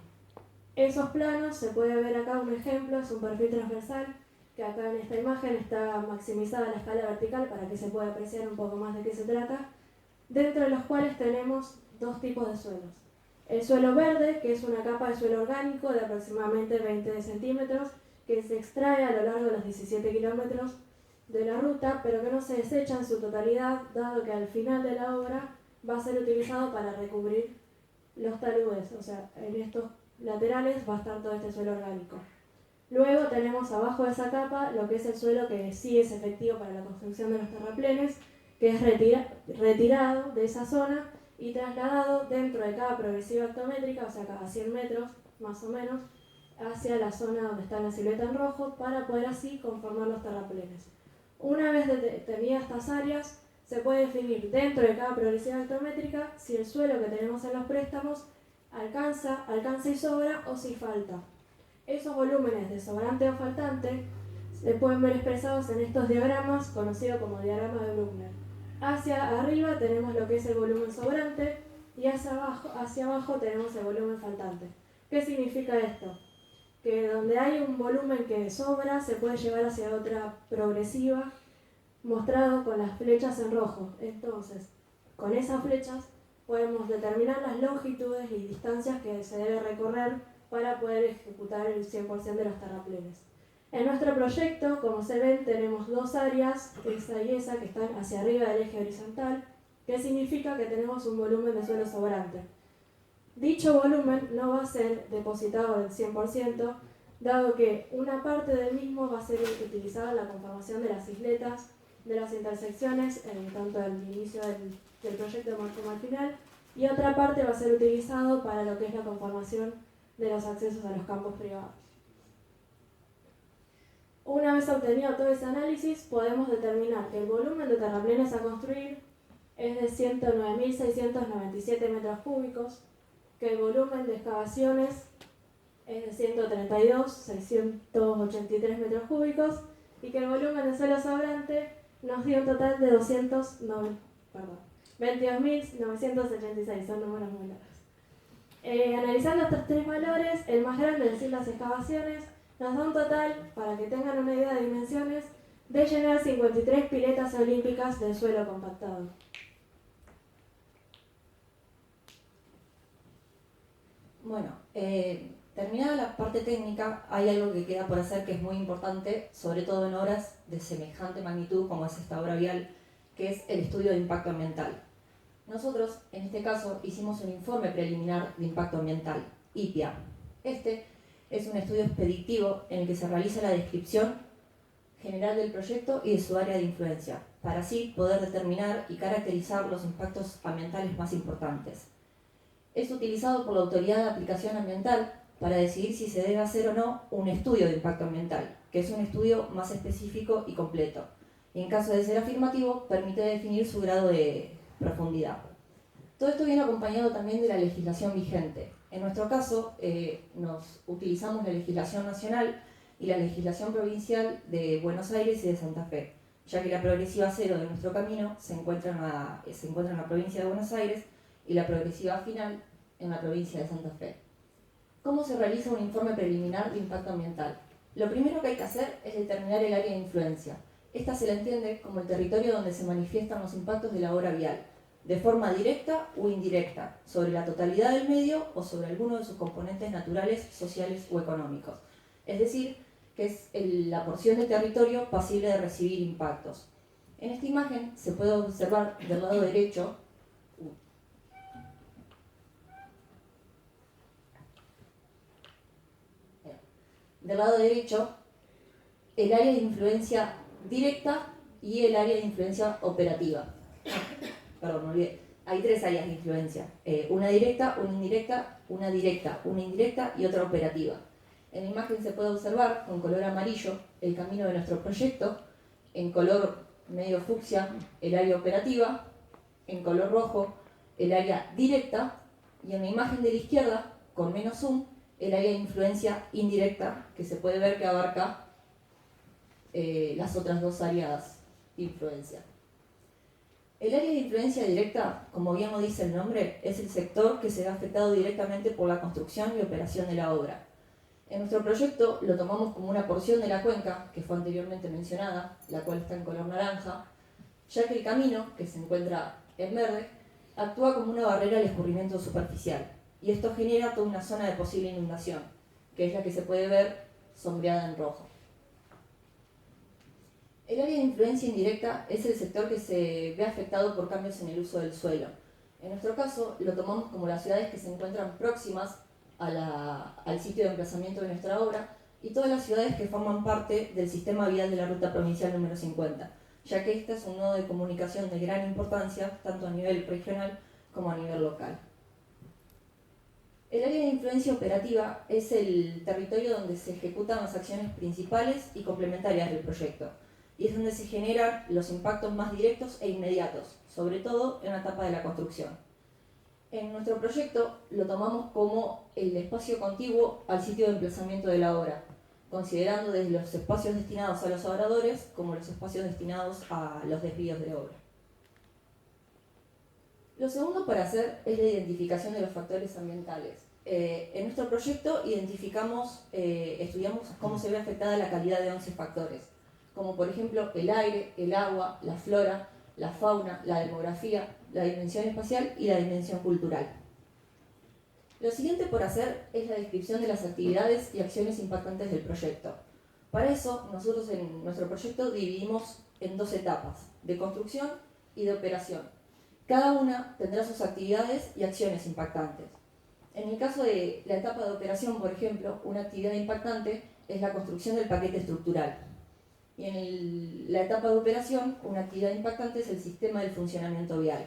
Speaker 3: Esos planos, se puede ver acá un ejemplo, es un perfil transversal, que acá en esta imagen está maximizada la escala vertical para que se pueda apreciar un poco más de qué se trata, dentro de los cuales tenemos dos tipos de suelos. El suelo verde, que es una capa de suelo orgánico de aproximadamente 20 centímetros, que se extrae a lo largo de los 17 kilómetros de la ruta, pero que no se desecha en su totalidad, dado que al final de la obra va a ser utilizado para recubrir los taludes, o sea, en estos laterales va a estar todo este suelo orgánico. Luego tenemos abajo de esa capa lo que es el suelo que sí es efectivo para la construcción de los terraplenes, que es retirado de esa zona y trasladado dentro de cada progresiva actométrica, o sea, cada 100 metros más o menos, hacia la zona donde está la silueta en rojo, para poder así conformar los terraplenes. Una vez detenidas estas áreas, se puede definir dentro de cada progresiva actométrica si el suelo que tenemos en los préstamos alcanza y sobra, o si falta. Esos volúmenes de sobrante o faltante se pueden ver expresados en estos diagramas, conocidos como diagrama de Bruckner. Hacia arriba tenemos lo que es el volumen sobrante y hacia abajo tenemos el volumen faltante. ¿Qué significa esto? Que donde hay un volumen que sobra se puede llevar hacia otra progresiva, mostrado con las flechas en rojo. Entonces, con esas flechas podemos determinar las longitudes y distancias que se debe recorrer para poder ejecutar el 100% de los terraplenes. En nuestro proyecto, como se ven, tenemos dos áreas, esa y esa, que están hacia arriba del eje horizontal, que significa que tenemos un volumen de suelo sobrante. Dicho volumen no va a ser depositado del 100%, dado que una parte del mismo va a ser utilizada en la conformación de las isletas, de las intersecciones, tanto al inicio del proyecto como al final, y otra parte va a ser utilizado para lo que es la conformación de los accesos a los campos privados. Una vez obtenido todo ese análisis, podemos determinar que el volumen de terraplenes a construir es de 109.697 metros cúbicos, que el volumen de excavaciones es de 132.683 metros cúbicos y que el volumen de suelo sobrante nos dio un total de 22.986, son números muy largos. Analizando estos tres valores, el más grande, es decir, las excavaciones, nos da un total, para que tengan una idea de dimensiones, de llenar 53 piletas olímpicas de suelo compactado.
Speaker 6: Bueno, terminada la parte técnica, hay algo que queda por hacer que es muy importante, sobre todo en obras de semejante magnitud como es esta obra vial, que es el estudio de impacto ambiental. Nosotros, en este caso, hicimos un informe preliminar de impacto ambiental, IPIA. Este es un estudio expeditivo en el que se realiza la descripción general del proyecto y de su área de influencia, para así poder determinar y caracterizar los impactos ambientales más importantes. Es utilizado por la Autoridad de Aplicación Ambiental para decidir si se debe hacer o no un estudio de impacto ambiental, que es un estudio más específico y completo. Y en caso de ser afirmativo, permite definir su grado de profundidad. Todo esto viene acompañado también de la legislación vigente. En nuestro caso, nos utilizamos la legislación nacional y la legislación provincial de Buenos Aires y de Santa Fe, ya que la progresiva cero de nuestro camino se encuentra en la provincia de Buenos Aires y la progresiva final en la provincia de Santa Fe. ¿Cómo se realiza un informe preliminar de impacto ambiental? Lo primero que hay que hacer es determinar el área de influencia. Esta se la entiende como el territorio donde se manifiestan los impactos de la obra vial, de forma directa o indirecta, sobre la totalidad del medio o sobre alguno de sus componentes naturales, sociales o económicos. Es decir, que es la porción de territorio pasible de recibir impactos. En esta imagen se puede observar del lado derecho el área de influencia directa y el área de influencia operativa. Perdón, me olvidé. Hay 3 áreas de influencia, una directa, una indirecta, una directa, una indirecta y otra operativa. En la imagen se puede observar con color amarillo el camino de nuestro proyecto, en color medio fucsia el área operativa, en color rojo el área directa y en la imagen de la izquierda, con menos zoom, el área de influencia indirecta, que se puede ver que abarca las otras 2 áreas de influencia. El área de influencia directa, como bien lo dice el nombre, es el sector que se ve afectado directamente por la construcción y operación de la obra. En nuestro proyecto lo tomamos como una porción de la cuenca, que fue anteriormente mencionada, la cual está en color naranja, ya que el camino, que se encuentra en verde, actúa como una barrera al escurrimiento superficial, y esto genera toda una zona de posible inundación, que es la que se puede ver sombreada en rojo. El área de influencia indirecta es el sector que se ve afectado por cambios en el uso del suelo. En nuestro caso, lo tomamos como las ciudades que se encuentran próximas al sitio de emplazamiento de nuestra obra y todas las ciudades que forman parte del sistema vial de la Ruta Provincial número 50, ya que este es un nodo de comunicación de gran importancia, tanto a nivel regional como a nivel local. El área de influencia operativa es el territorio donde se ejecutan las acciones principales y complementarias del proyecto, y es donde se generan los impactos más directos e inmediatos, sobre todo en la etapa de la construcción. En nuestro proyecto lo tomamos como el espacio contiguo al sitio de emplazamiento de la obra, considerando desde los espacios destinados a los obradores como los espacios destinados a los desvíos de obra. Lo segundo para hacer es la identificación de los factores ambientales. En nuestro proyecto estudiamos cómo se ve afectada la calidad de 11 factores, como por ejemplo el aire, el agua, la flora, la fauna, la demografía, la dimensión espacial y la dimensión cultural. Lo siguiente por hacer es la descripción de las actividades y acciones impactantes del proyecto. Para eso, nosotros en nuestro proyecto dividimos en 2 etapas, de construcción y de operación. Cada una tendrá sus actividades y acciones impactantes. En el caso de la etapa de operación, por ejemplo, una actividad impactante es la construcción del paquete estructural. Y en la etapa de operación, una actividad impactante es el sistema del funcionamiento vial.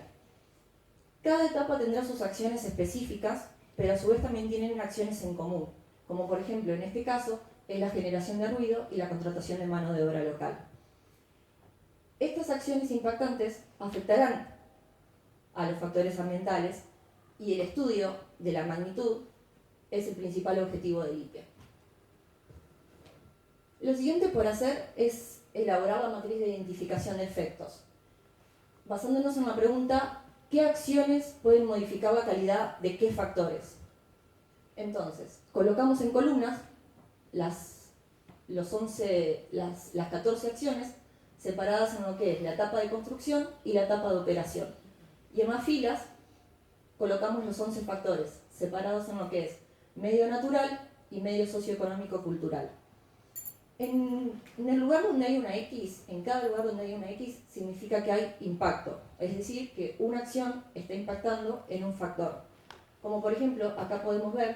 Speaker 6: Cada etapa tendrá sus acciones específicas, pero a su vez también tienen acciones en común, como por ejemplo en este caso es la generación de ruido y la contratación de mano de obra local. Estas acciones impactantes afectarán a los factores ambientales y el estudio de la magnitud es el principal objetivo del IPE. Lo siguiente por hacer es elaborar la matriz de identificación de efectos, basándonos en la pregunta ¿qué acciones pueden modificar la calidad de qué factores? Entonces, colocamos en columnas las 14 acciones separadas en lo que es la etapa de construcción y la etapa de operación. Y en las filas colocamos los 11 factores separados en lo que es medio natural y medio socioeconómico-cultural. En el lugar donde hay una X, en cada lugar donde hay una X, significa que hay impacto, es decir, que una acción está impactando en un factor. Como por ejemplo, acá podemos ver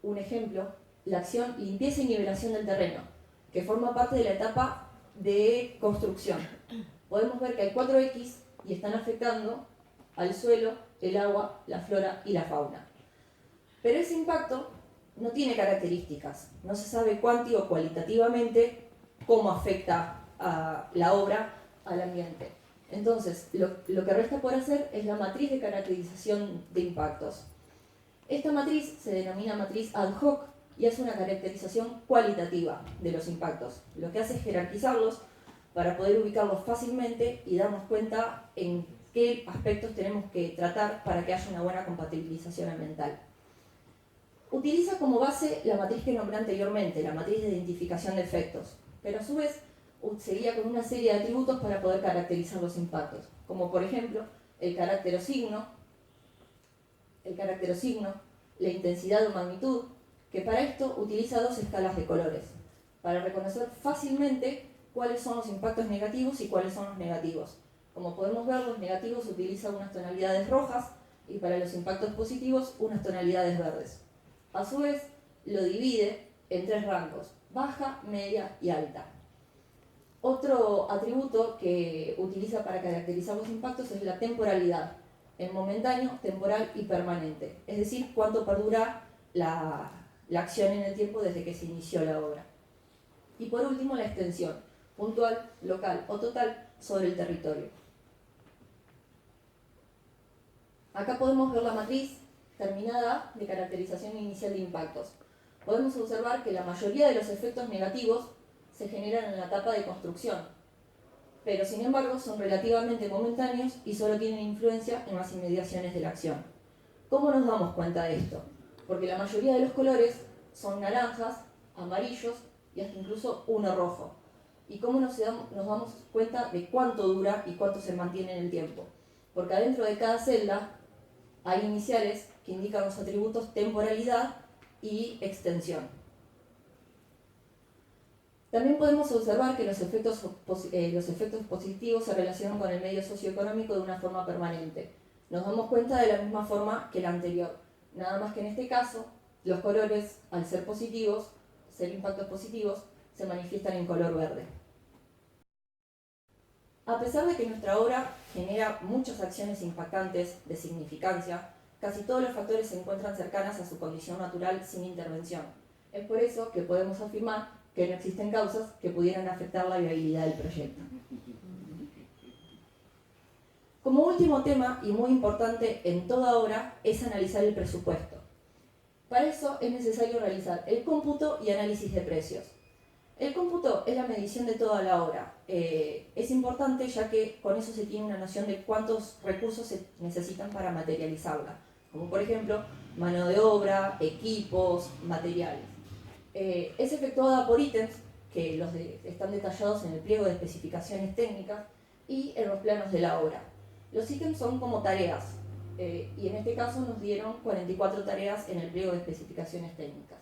Speaker 6: un ejemplo, la acción limpieza y nivelación del terreno, que forma parte de la etapa de construcción. Podemos ver que hay 4X y están afectando al suelo, el agua, la flora y la fauna. Pero ese impacto no tiene características, no se sabe cuánti o cualitativamente cómo afecta a la obra al ambiente. Entonces, lo que resta por hacer es la matriz de caracterización de impactos. Esta matriz se denomina matriz ad hoc y es una caracterización cualitativa de los impactos. Lo que hace es jerarquizarlos para poder ubicarlos fácilmente y darnos cuenta en qué aspectos tenemos que tratar para que haya una buena compatibilización ambiental. Utiliza como base la matriz que nombré anteriormente, la matriz de identificación de efectos, pero a su vez se guía con una serie de atributos para poder caracterizar los impactos, como por ejemplo el carácter o signo, la intensidad o magnitud, que para esto utiliza dos escalas de colores, para reconocer fácilmente cuáles son los impactos negativos y cuáles son los negativos. Como podemos ver, los negativos utilizan unas tonalidades rojas y para los impactos positivos unas tonalidades verdes. A su vez, lo divide en tres rangos: baja, media y alta. Otro atributo que utiliza para caracterizar los impactos es la temporalidad, en momentáneo, temporal y permanente, es decir, cuánto perdura la acción en el tiempo desde que se inició la obra. Y por último, la extensión, puntual, local o total, sobre el territorio. Acá podemos ver la matriz terminada de caracterización inicial de impactos. Podemos observar que la mayoría de los efectos negativos se generan en la etapa de construcción, pero sin embargo son relativamente momentáneos y solo tienen influencia en las inmediaciones de la acción. ¿Cómo nos damos cuenta de esto? Porque la mayoría de los colores son naranjas, amarillos y hasta incluso uno rojo. ¿Y cómo nos damos cuenta de cuánto dura y cuánto se mantiene en el tiempo? Porque adentro de cada celda hay iniciales que indican los atributos temporalidad y extensión. También podemos observar que los efectos positivos se relacionan con el medio socioeconómico de una forma permanente. Nos damos cuenta de la misma forma que la anterior, nada más que en este caso, los colores, al ser positivos, ser impactos positivos, se manifiestan en color verde. A pesar de que nuestra obra genera muchas acciones impactantes de significancia, casi todos los factores se encuentran cercanas a su condición natural sin intervención. Es por eso que podemos afirmar que no existen causas que pudieran afectar la viabilidad del proyecto. Como último tema, y muy importante en toda obra, es analizar el presupuesto. Para eso es necesario realizar el cómputo y análisis de precios. El cómputo es la medición de toda la obra. Es importante ya que con eso se tiene una noción de cuántos recursos se necesitan para materializarla, como por ejemplo mano de obra, equipos, materiales. Es efectuada por ítems que están detallados en el pliego de especificaciones técnicas y en los planos de la obra. Los ítems son como tareas y en este caso nos dieron 44 tareas en el pliego de especificaciones técnicas.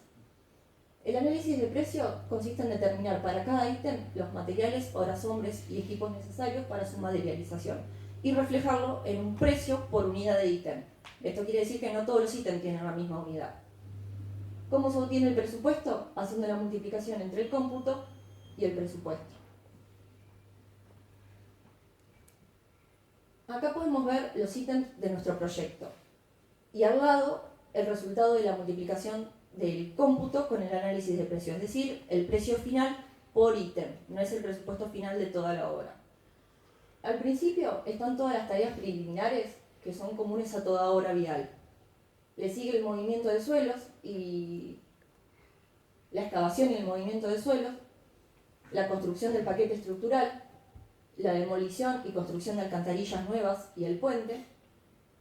Speaker 6: El análisis de precio consiste en determinar para cada ítem los materiales, horas hombres y equipos necesarios para su materialización y reflejarlo en un precio por unidad de ítem. Esto quiere decir que no todos los ítems tienen la misma unidad. ¿Cómo se obtiene el presupuesto? Haciendo la multiplicación entre el cómputo y el presupuesto. Acá podemos ver los ítems de nuestro proyecto y al lado el resultado de la multiplicación del cómputo con el análisis de precio, es decir, el precio final por ítem, no es el presupuesto final de toda la obra. Al principio están todas las tareas preliminares que son comunes a toda obra vial. Le sigue el movimiento de suelos y la excavación y el movimiento de suelos, la construcción del paquete estructural, la demolición y construcción de alcantarillas nuevas y el puente,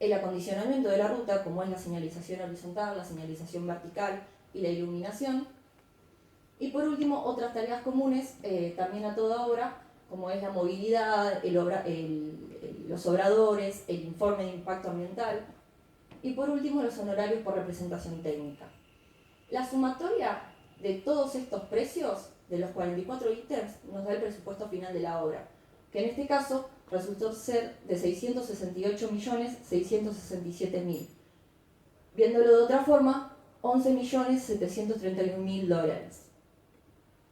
Speaker 6: el acondicionamiento de la ruta, como es la señalización horizontal, la señalización vertical y la iluminación, y por último otras tareas comunes también a toda obra, como es la movilidad, los obradores, el informe de impacto ambiental, y por último los honorarios por representación técnica. La sumatoria de todos estos precios, de los 44 ítems, nos da el presupuesto final de la obra, que en este caso resultó ser de 668.667.000. Viéndolo de otra forma, 11.731.000 dólares.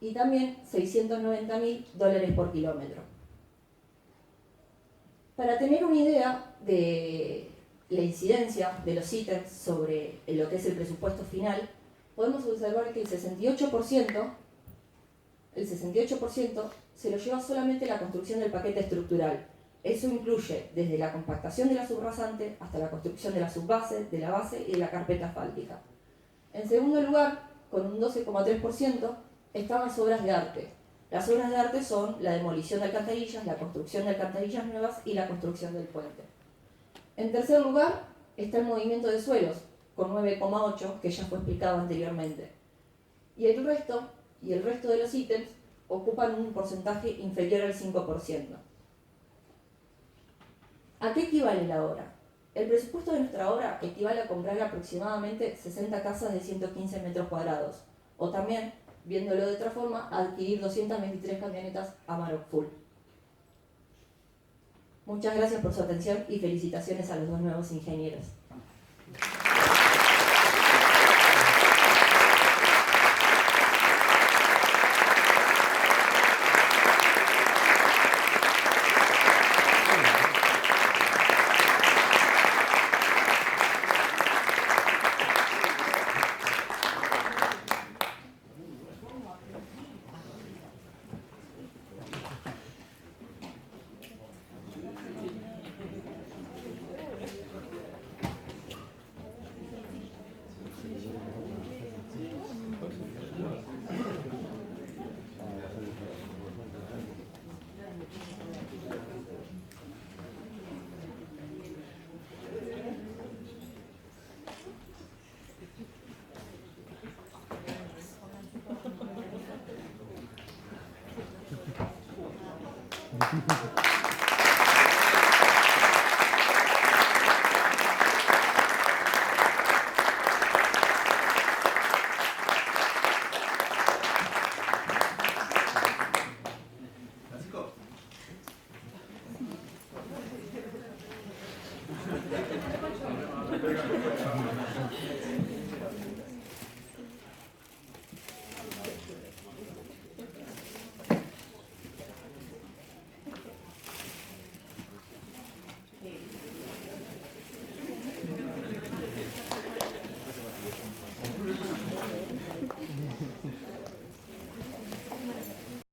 Speaker 6: Y también $690.000 por kilómetro. Para tener una idea de la incidencia de los ítems sobre lo que es el presupuesto final, podemos observar que el 68% se lo lleva solamente la construcción del paquete estructural. Eso incluye desde la compactación de la subrasante hasta la construcción de la subbase, de la base y de la carpeta asfáltica. En segundo lugar, con un 12,3%, están las obras de arte. Las obras de arte son la demolición de alcantarillas, la construcción de alcantarillas nuevas y la construcción del puente. En tercer lugar, está el movimiento de suelos, con 9,8%, que ya fue explicado anteriormente. Y el resto de los ítems ocupan un porcentaje inferior al 5%. ¿A qué equivale la obra? El presupuesto de nuestra obra equivale a comprar aproximadamente 60 casas de 115 metros cuadrados, o también, viéndolo de otra forma, adquirir 223 camionetas Amarok Full. Muchas gracias por su atención y felicitaciones a los dos nuevos ingenieros.